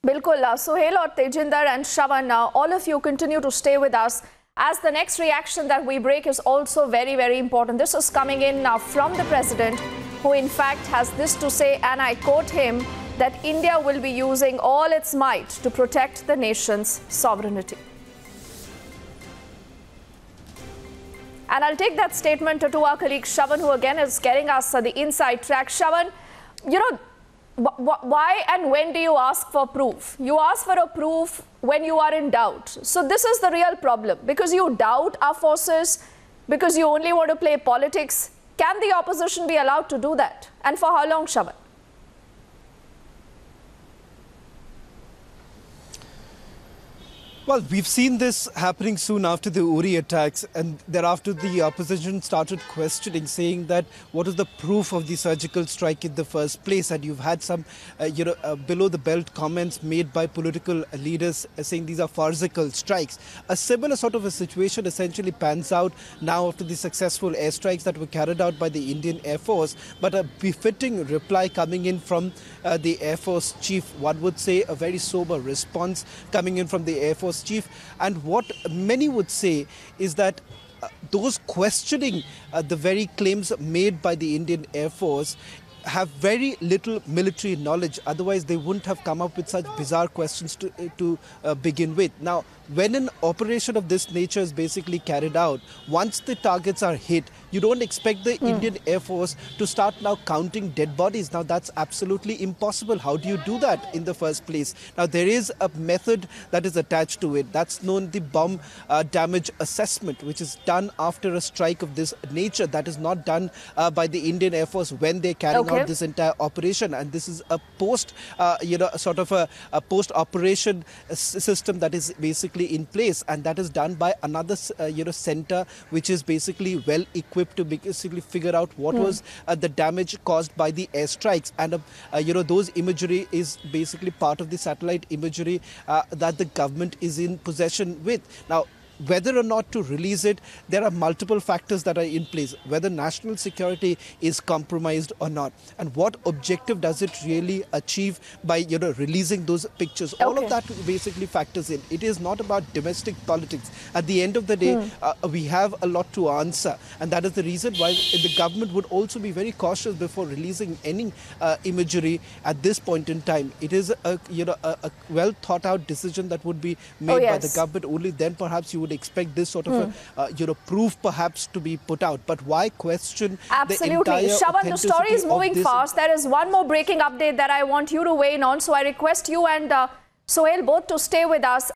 Bilkul, Sohail or Tejinder and Shravan, all of you continue to stay with us as the next reaction that we break is also very, very important. This is coming in now from the President, who in fact has this to say, and I quote him, that India will be using all its might to protect the nation's sovereignty. And I'll take that statement to our colleague Shravan, who again is getting us the inside track. Shravan, you know, why and when do you ask for proof? You ask for a proof when you are in doubt. So this is the real problem, because you doubt our forces, because you only want to play politics. Can the opposition be allowed to do that? And for how long, Shravan? Well, we've seen this happening soon after the Uri attacks, and thereafter the opposition started questioning, saying that what is the proof of the surgical strike in the first place? And you've had some, below-the-belt comments made by political leaders saying these are farcical strikes. A similar sort of a situation essentially pans out now after the successful airstrikes that were carried out by the Indian Air Force, but a befitting reply coming in from the Air Force Chief. One would say a very sober response coming in from the Air Force Chief, and what many would say is that those questioning the very claims made by the Indian Air Force have very little military knowledge. Otherwise, they wouldn't have come up with such bizarre questions to begin with. Now, when an operation of this nature is basically carried out, once the targets are hit, you don't expect the Indian Air Force to start now counting dead bodies. Now, that's absolutely impossible. How do you do that in the first place? Now, there is a method that is attached to it. That's known the bomb damage assessment, which is done after a strike of this nature. That is not done by the Indian Air Force when they're carrying out this entire operation. And this is a sort of a post-operation system that is basically in place, and that is done by another center which is basically well equipped to basically figure out what was the damage caused by the airstrikes. And those imagery is basically part of the satellite imagery that the government is in possession with. Now, whether or not to release it, there are multiple factors that are in place, whether national security is compromised or not, and what objective does it really achieve by releasing those pictures. All of that basically factors in. It is not about domestic politics. At the end of the day, we have a lot to answer, and that is the reason why the government would also be very cautious before releasing any imagery at this point in time. It is a well thought out decision that would be made by the government. Only then perhaps you would expect this sort of proof perhaps to be put out. But why question the entire Shravan, the story is moving fast. There is one more breaking update that I want you to weigh in on. So I request you and Sohail both to stay with us.